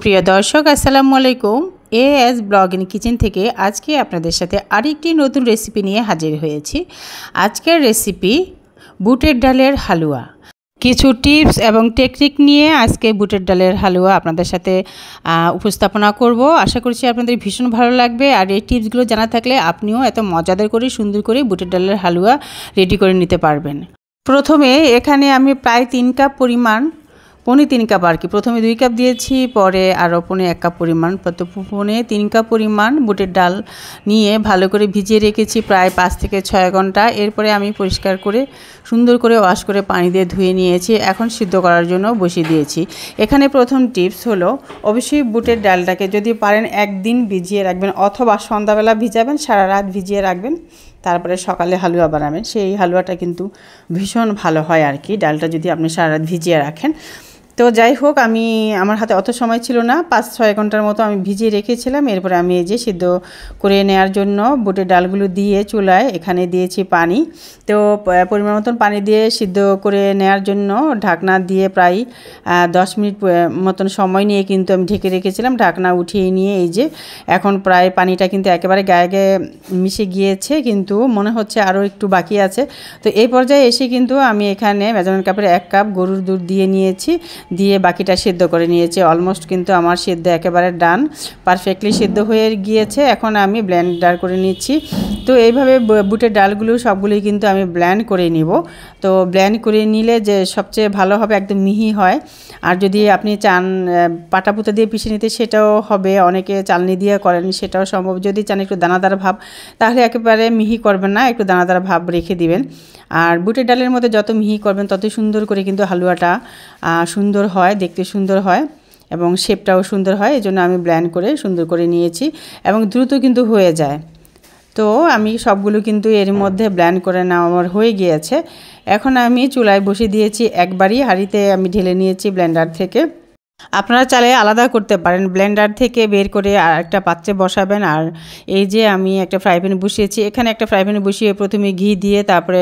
প্রিয় দর্শক আসসালামু আলাইকুম। এএস ব্লগ ইন কিচেন থেকে আজকে আপনাদের সাথে আরেকটি নতুন রেসিপি নিয়ে হাজির হয়েছি। আজকের রেসিপি বুটের ডালের হালুয়া। কিছু টিপস এবং টেকনিক নিয়ে আজকে বুটের ডালের হালুয়া আপনাদের সাথে উপস্থাপনা করব। আশা করছি আপনাদের ভীষণ ভালো লাগবে। আর এই টিপসগুলো জানা থাকলে আপনিও এত মজাদার করে সুন্দর করে বুটের ডালের হালুয়া রেডি করে নিতে পারবেন। প্রথমে এখানে আমি প্রায় 3 কাপ পরিমাণ, পৌনে 3 কাপ আর কি, প্রথমে 2 কাপ দিয়েছি, পরে আরও পৌনে 1 কাপ পরিমাণ, পৌনে 3 কাপ পরিমাণ বুটের ডাল নিয়ে ভালো করে ভিজিয়ে রেখেছি প্রায় 5 থেকে 6 ঘন্টা। এরপরে আমি পরিষ্কার করে সুন্দর করে ওয়াশ করে পানি দিয়ে ধুয়ে নিয়েছি। এখন সিদ্ধ করার জন্য বসিয়ে দিয়েছি। এখানে প্রথম টিপস হলো, অবশ্যই বুটের ডালটাকে যদি পারেন একদিন ভিজিয়ে রাখবেন, অথবা সন্ধ্যাবেলা ভিজাবেন, সারা রাত ভিজিয়ে রাখবেন, তারপরে সকালে হালুয়া বানাবেন। সেই হালুয়াটা কিন্তু ভীষণ ভালো হয় আর কি, ডালটা যদি আপনি সারা রাত ভিজিয়ে রাখেন। তো যাই হোক, আমার হাতে অত সময় ছিল না, 5-6 ঘন্টার মতো আমি ভিজিয়ে রেখেছিলাম। এরপরে আমি এই যে সিদ্ধ করে নেওয়ার জন্য বুটের ডালগুলো দিয়ে চুলায় এখানে দিয়েছি পানি। তো পরিমাণ মতন পানি দিয়ে সিদ্ধ করে নেওয়ার জন্য ঢাকনা দিয়ে প্রায় 10 মিনিট মতন সময় নিয়ে কিন্তু আমি ঢেকে রেখেছিলাম। ঢাকনা উঠিয়ে নিয়ে এই যে এখন প্রায় পানিটা কিন্তু একেবারে গায়ে গায়ে মিশে গিয়েছে, কিন্তু মনে হচ্ছে আরও একটু বাকি আছে। তো এই পর্যায়ে এসে কিন্তু আমি এখানে মেজারমেন্ট কাপের 1 কাপ গরুর দুধ দিয়ে নিয়েছি, দিয়ে বাকিটা সিদ্ধ করে নিয়েছি। অলমোস্ট কিন্তু আমার সিদ্ধ একেবারে ডান, পারফেক্টলি সিদ্ধ হয়ে গিয়েছে। এখন আমি ব্লেন্ডার করে নিচ্ছি। তো এইভাবে বুটের ডালগুলো সবগুলোই কিন্তু আমি ব্লেন্ড করে নিব। তো ব্লেন্ড করে নিলে যে সবচেয়ে ভালো হবে, একদম মিহি হয়। আর যদি আপনি চান পাটাপুতা দিয়ে পিষে নিতে, সেটাও হবে। অনেকে চালনি দিয়ে করেন, সেটাও সম্ভব। যদি চান একটু দানাদার ভাব, তাহলে একেবারে মিহি করবেন না, একটু দানাদার ভাব রেখে দিবেন। আর বুটের ডালের মধ্যে যত মিহি করবেন তত সুন্দর করে কিন্তু হালুয়াটা সুন্দর হয়, দেখতে সুন্দর হয় এবং শেপটাও সুন্দর হয়। এই জন্য আমি ব্লেন্ড করে সুন্দর করে নিয়েছি এবং দ্রুত কিন্তু হয়ে যায়। তো আমি সবগুলো কিন্তু এর মধ্যে ব্লেন্ড করে নেওয়া আমার হয়ে গিয়েছে। এখন আমি চুলায় বসিয়ে দিয়েছি, একবারই হাঁড়িতে আমি ঢেলে নিয়েছি ব্লেন্ডার থেকে। আপনারা চাইলে আলাদা করতে পারেন, ব্লেন্ডার থেকে বের করে আর একটা পাত্রে বসাবেন। আর এই যে আমি একটা ফ্রাই প্যান বসিয়েছি, এখানে একটা ফ্রাই প্যান বসিয়ে প্রথমে ঘি দিয়ে তারপরে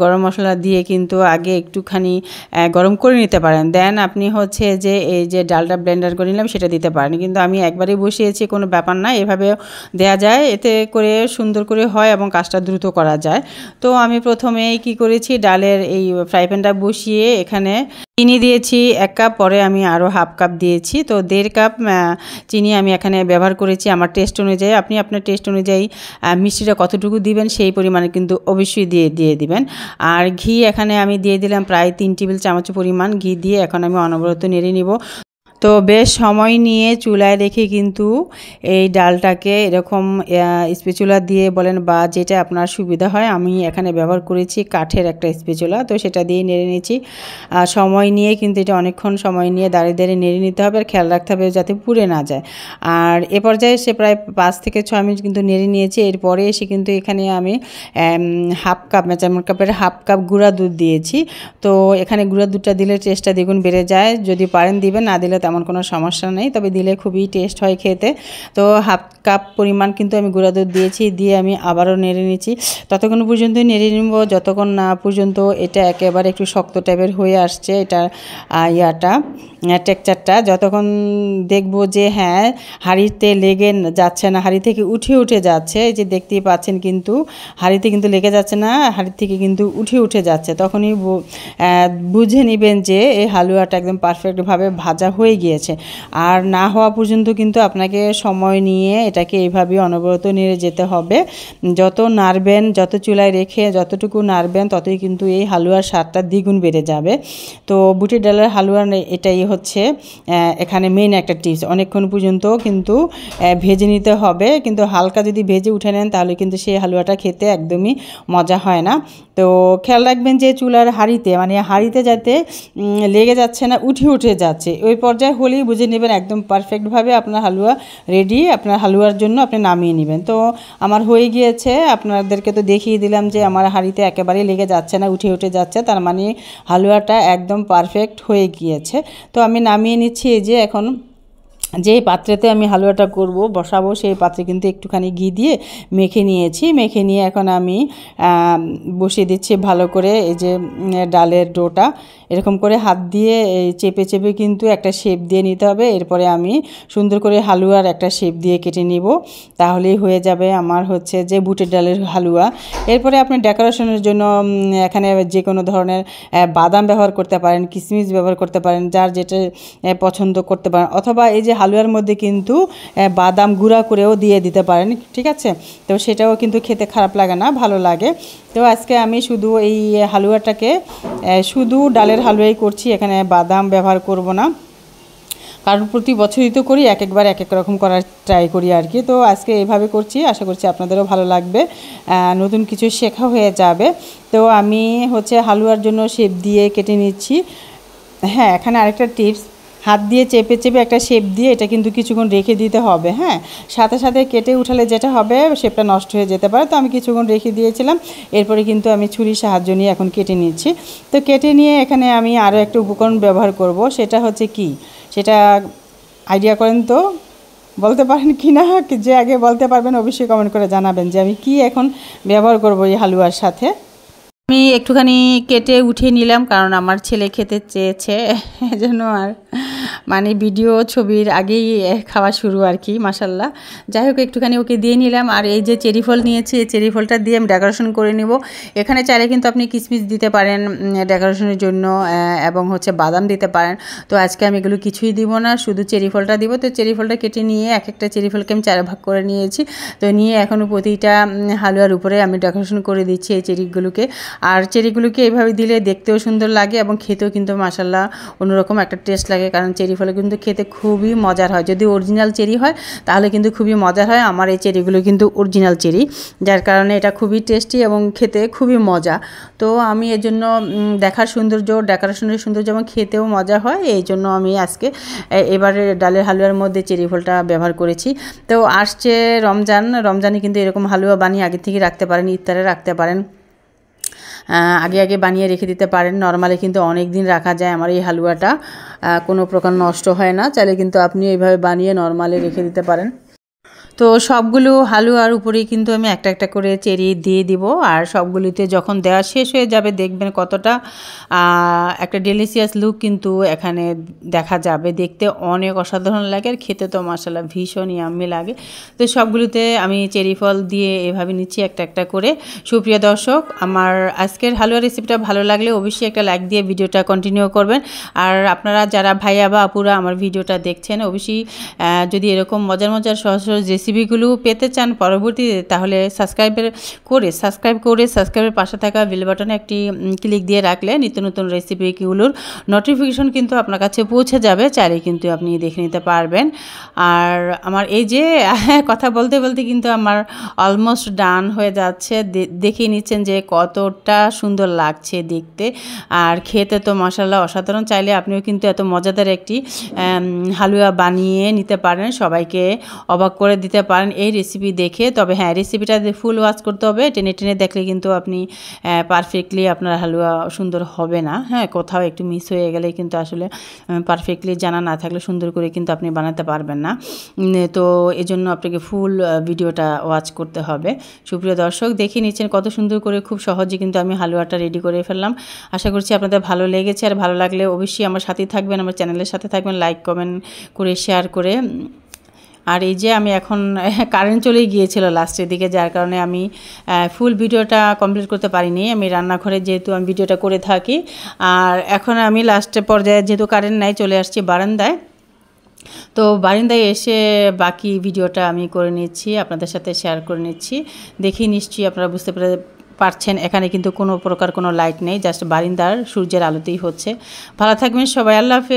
গরম মশলা দিয়ে কিন্তু আগে একটুখানি গরম করে নিতে পারেন। দেন আপনি হচ্ছে যে এই যে ডালটা ব্লেন্ডার করে নিলাম সেটা দিতে পারেন, কিন্তু আমি একবারেই বসিয়েছি, কোনো ব্যাপার না, এভাবে দেয়া যায়, এতে করে সুন্দর করে হয় এবং কাজটা দ্রুত করা যায়। তো আমি প্রথমেই কি করেছি, ডালের এই ফ্রাই প্যানটা বসিয়ে এখানে চিনি দিয়েছি 1 কাপ, পরে আমি আরও হাফ কাপ দিয়েছি। তো 1.5 কাপ চিনি আমি এখানে ব্যবহার করেছি আমার টেস্ট অনুযায়ী। আপনি আপনার টেস্ট অনুযায়ী মিষ্টিটা কতটুকু দিবেন সেই পরিমাণে কিন্তু অবশ্যই দিয়ে দিবেন। আর ঘি এখানে আমি দিয়ে দিলাম প্রায় 3 টেবিল চামচ পরিমাণ ঘি দিয়ে এখন আমি অনবরত নেড়ে নিব। তো বেশ সময় নিয়ে চুলায় রেখে কিন্তু এই ডালটাকে এরকম স্প্যাচুলা দিয়ে বলেন বা যেটা আপনার সুবিধা হয়, আমি এখানে ব্যবহার করেছি কাঠের একটা স্প্যাচুলা, তো সেটা দিয়ে নেড়ে নিয়েছি। সময় নিয়ে কিন্তু এটা অনেকক্ষণ সময় নিয়ে দাঁড়িয়ে দাঁড়িয়ে নেড়ে নিতে হবে, আর খেয়াল রাখতে হবে যাতে পুড়ে না যায়। আর এ পর্যায়ে সে প্রায় 5 থেকে 6 মিনিট কিন্তু নেড়ে নিয়েছি। এরপরে এসে কিন্তু এখানে আমি হাফ কাপ, মেজারমেন্ট কাপের হাফ কাপ গুঁড়া দুধ দিয়েছি। তো এখানে গুঁড়া দুধটা দিলে টেস্টটা দ্বিগুণ বেড়ে যায়, যদি পারেন দিবেন, না দিলে তেমন কোনো সমস্যা নেই, তবে দিলে খুবই টেস্ট হয় খেতে। তো হাফ কাপ পরিমাণ কিন্তু আমি গুঁড়া দুধ দিয়েছি, দিয়ে আমি আবারও নেড়ে নিচ্ছি। ততক্ষণ পর্যন্ত নেড়ে নিব যতক্ষণ না পর্যন্ত এটা একেবারে একটু শক্ত টাইপের হয়ে আসছে, এটা টেক্সচারটা। যতক্ষণ দেখব যে হ্যাঁ হাঁড়িতে লেগে যাচ্ছে না, হাঁড়ি থেকে উঠে যাচ্ছে, এই যে দেখতেই পাচ্ছেন কিন্তু হাঁড়িতে কিন্তু লেগে যাচ্ছে না, হাঁড়ি থেকে কিন্তু উঠে যাচ্ছে, তখনই বুঝে নেবেন যে এই হালুয়াটা একদম পারফেক্টভাবে ভাজা হয়ে গিয়েছে। আর না হওয়া পর্যন্ত কিন্তু আপনাকে সময় নিয়ে এটাকে এইভাবে অনবরত নেড়ে যেতে হবে। যত নাড়বেন, যত চুলায় রেখে যতটুকু নাড়বেন, ততই কিন্তু এই হালুয়ার স্বাদটা দ্বিগুণ বেড়ে যাবে। তো বুটের ডালের হালুয়া এটাই হচ্ছে এখানে মেইন একটা টিপস। অনেকক্ষণ পর্যন্ত কিন্তু ভেজে নিতে হবে, কিন্তু হালকা যদি ভেজে উঠে নেন তাহলে কিন্তু সেই হালুয়াটা খেতে একদমই মজা হয় না। তো খেয়াল রাখবেন যে চুলার হাঁড়িতে যাতে লেগে যাচ্ছে না, উঠে যাচ্ছে, ওই পর্যায়ে হলেই বুঝে নেবেন একদম পারফেক্টভাবে আপনার হালুয়া রেডি। আপনার হালুয়ার জন্য আপনি নামিয়ে নেবেন। তো আমার হয়ে গিয়েছে, আপনাদেরকে তো দেখিয়ে দিলাম যে আমার হাঁড়িতে একেবারেই লেগে যাচ্ছে না, উঠে যাচ্ছে, তার মানে হালুয়াটা একদম পারফেক্ট হয়ে গিয়েছে। তো আমি নামিয়ে নিচ্ছি। এই যে এখন যে পাত্রেতে আমি হালুয়াটা করব বসাবো সেই পাত্রে কিন্তু একটুখানি ঘি দিয়ে মেখে নিয়েছি। মেখে নিয়ে এখন আমি বসিয়ে দিচ্ছি ভালো করে এই যে ডালের ডোটা এরকম করে হাত দিয়ে চেপে চেপে কিন্তু একটা শেপ দিয়ে নিতে হবে। এরপরে আমি সুন্দর করে হালুয়ার একটা শেপ দিয়ে কেটে নিব, তাহলেই হয়ে যাবে আমার হচ্ছে যে বুটের ডালের হালুয়া। এরপরে আপনি ডেকোরেশনের জন্য এখানে যে কোনো ধরনের বাদাম ব্যবহার করতে পারেন, কিশমিশ ব্যবহার করতে পারেন, যার যেটা পছন্দ করতে পারেন, অথবা এই যে হালুয়ার মধ্যে কিন্তু বাদাম গুঁড়া করেও দিয়ে দিতে পারেন, ঠিক আছে। তো সেটাও কিন্তু খেতে খারাপ লাগে না, ভালো লাগে। তো আজকে আমি শুধু এই হালুয়াটাকে শুধু ডালের হালুয়াই করছি, এখানে বাদাম ব্যবহার করব না, কারণ প্রতি বছরই তো করি, এক একবার এক এক রকম করার ট্রাই করি আর কি। তো আজকে এইভাবে করছি, আশা করছি আপনাদেরও ভালো লাগবে, নতুন কিছু শেখা হয়ে যাবে। তো আমি হচ্ছে হালুয়ার জন্য শেপ দিয়ে কেটে নিচ্ছি। হ্যাঁ, এখানে আরেকটা টিপস, হাত দিয়ে চেপে চেপে একটা শেপ দিয়ে এটা কিন্তু কিছুক্ষণ রেখে দিতে হবে। হ্যাঁ, সাথে সাথে কেটে উঠালে যেটা হবে শেপটা নষ্ট হয়ে যেতে পারে। তো আমি কিছুক্ষণ রেখে দিয়েছিলাম, এরপরে কিন্তু আমি ছুরির সাহায্য নিয়ে এখন কেটে নিচ্ছি। তো কেটে নিয়ে এখানে আমি আরও একটা উপকরণ ব্যবহার করব, সেটা হচ্ছে কি, সেটা আইডিয়া করেন তো, বলতে পারেন কি না, যে আগে বলতে পারবেন অবশ্যই কমেন্ট করে জানাবেন যে আমি কি এখন ব্যবহার করব এই হালুয়ার সাথে। আমি একটুখানি কেটে উঠিয়ে নিলাম, কারণ আমার ছেলে খেতে চেয়েছে, এজন্য আর মানে ভিডিও ছবির আগেই খাওয়া শুরু আর কি, মাশাল্লাহ। যাই হোক, একটুখানি ওকে দিয়ে নিলাম। আর এই যে চেরি ফল নিয়েছি, এই চেরি ফলটা দিয়ে আমি ডেকোরেশন করে নেব। এখানে চাইলে কিন্তু আপনি কিশমিশ দিতে পারেন ডেকোরেশনের জন্য, এবং হচ্ছে বাদাম দিতে পারেন। তো আজকে আমি এগুলো কিছুই দিব না, শুধু চেরি ফলটা দিব। তো চেরি ফলটা কেটে নিয়ে এক একটা চেরি ফলকে আমি 4 ভাগ করে নিয়েছি। তো নিয়ে এখনও প্রতিটা হালুয়ার উপরে আমি ডেকোরেশন করে দিচ্ছি এই চেরিগুলোকে। আর চেরিগুলোকে এইভাবে দিলে দেখতেও সুন্দর লাগে এবং খেতেও কিন্তু মাশাল্লাহ অন্যরকম একটা টেস্ট লাগে, কারণ চেরি ফলে কিন্তু খেতে খুবই মজার হয়। যদি অরিজিনাল চেরি হয় তাহলে কিন্তু খুবই মজার হয়। আমার এই চেরিগুলো কিন্তু অরিজিনাল চেরি, যার কারণে এটা খুবই টেস্টি এবং খেতে খুবই মজা। তো আমি এর জন্য দেখার সৌন্দর্য, ডেকোরেশনের সৌন্দর্য এবং খেতেও মজা হয়, এই জন্য আমি আজকে এবারে ডালের হালুয়ার মধ্যে চেরি ফলটা ব্যবহার করেছি। তো আসছে রমজানে কিন্তু এরকম হালুয়া বানিয়ে আগে থেকে রাখতে পারেন, ইফতারে রাখতে পারেন, আগে আগে বানিয়ে রেখে দিতে পারেন। নরমালি কিন্তু অনেক দিন রাখা যায় আমার এই হালুয়াটা, কোনো প্রকার নষ্ট হয় না। চাইলে কিন্তু আপনি এইভাবে বানিয়ে নরমালি রেখে দিতে পারেন। তো সবগুলো হালুয়ার উপরেই কিন্তু আমি একটা একটা করে চেরি দিয়ে দিব। আর সবগুলিতে যখন দেওয়া শেষ হয়ে যাবে দেখবেন কতটা একটা ডেলিশিয়াস লুক কিন্তু এখানে দেখা যাবে, দেখতে অনেক অসাধারণ লাগে আর খেতে তো মাশাআল্লাহ ভীষণ ইয়াম্মি লাগে। তো সবগুলোতে আমি চেরি ফল দিয়ে এভাবে নিচ্ছি একটা একটা করে। সুপ্রিয় দর্শক, আমার আজকের হালুয়া রেসিপিটা ভালো লাগলে অবশ্যই একটা লাইক দিয়ে ভিডিওটা কন্টিনিউ করবেন। আর আপনারা যারা ভাইয়া বা আপুরা আমার ভিডিওটা দেখছেন, অবশ্যই যদি এরকম মজার মজার সহজ সহজ রেসিপিগুলো পেতে চান পরবর্তীতে, তাহলে সাবস্ক্রাইবের পাশে থাকা বেল বাটনে একটি ক্লিক দিয়ে রাখলে নিত্য নতুন রেসিপিগুলোর নোটিফিকেশন কিন্তু আপনার কাছে পৌঁছে যাবে, চাইলে কিন্তু আপনি দেখে নিতে পারবেন। আর আমার এই যে কথা বলতে বলতে কিন্তু আমার অলমোস্ট ডান হয়ে যাচ্ছে, দেখিয়ে নিচ্ছেন যে কতটা সুন্দর লাগছে দেখতে, আর খেতে তো মাশাআল্লাহ অসাধারণ। চাইলে আপনিও কিন্তু এত মজাদার একটি হালুয়া বানিয়ে নিতে পারেন, সবাইকে অবাক করে দিতে পারেন এই রেসিপি দেখে। তবে হ্যাঁ, রেসিপিটা ফুল ওয়াচ করতে হবে, টেনে টেনে দেখলে কিন্তু আপনি পারফেক্টলি আপনার হালুয়া সুন্দর হবে না। হ্যাঁ, কোথাও একটু মিস হয়ে গেলে কিন্তু আসলে পারফেক্টলি জানা না থাকলে সুন্দর করে কিন্তু আপনি বানাতে পারবেন না। তো এজন্য আপনাকে ফুল ভিডিওটা ওয়াচ করতে হবে। সুপ্রিয় দর্শক, দেখে নিচ্ছেন কত সুন্দর করে, খুব সহজে কিন্তু আমি হালুয়াটা রেডি করে ফেললাম। আশা করছি আপনাদের ভালো লেগেছে, আর ভালো লাগলে অবশ্যই আমার সাথেই থাকবেন, আমার চ্যানেলের সাথে থাকবেন, লাইক কমেন্ট করে শেয়ার করে। আর এই যে আমি এখন কারেন্ট চলেই গিয়েছিল লাস্টের দিকে, যার কারণে আমি ফুল ভিডিওটা কমপ্লিট করতে পারিনি। আমি রান্নাঘরে যেহেতু আমি ভিডিওটা করে থাকি, আর এখন আমি লাস্টের পর্যায়ে যেহেতু কারেন্ট নাই চলে আসছি বারান্দায়। তো বারান্দায় এসে বাকি ভিডিওটা আমি করে নিচ্ছি, আপনাদের সাথে শেয়ার করে নিচ্ছি। দেখি নিশ্চয়ই আপনারা বুঝতে পারছেন এখানে কিন্তু কোনো প্রকার কোনো লাইট নেই, জাস্ট বারান্দার সূর্যের আলোতেই হচ্ছে। ভালো থাকবেন সবাই, আল্লাহ হাফেজ।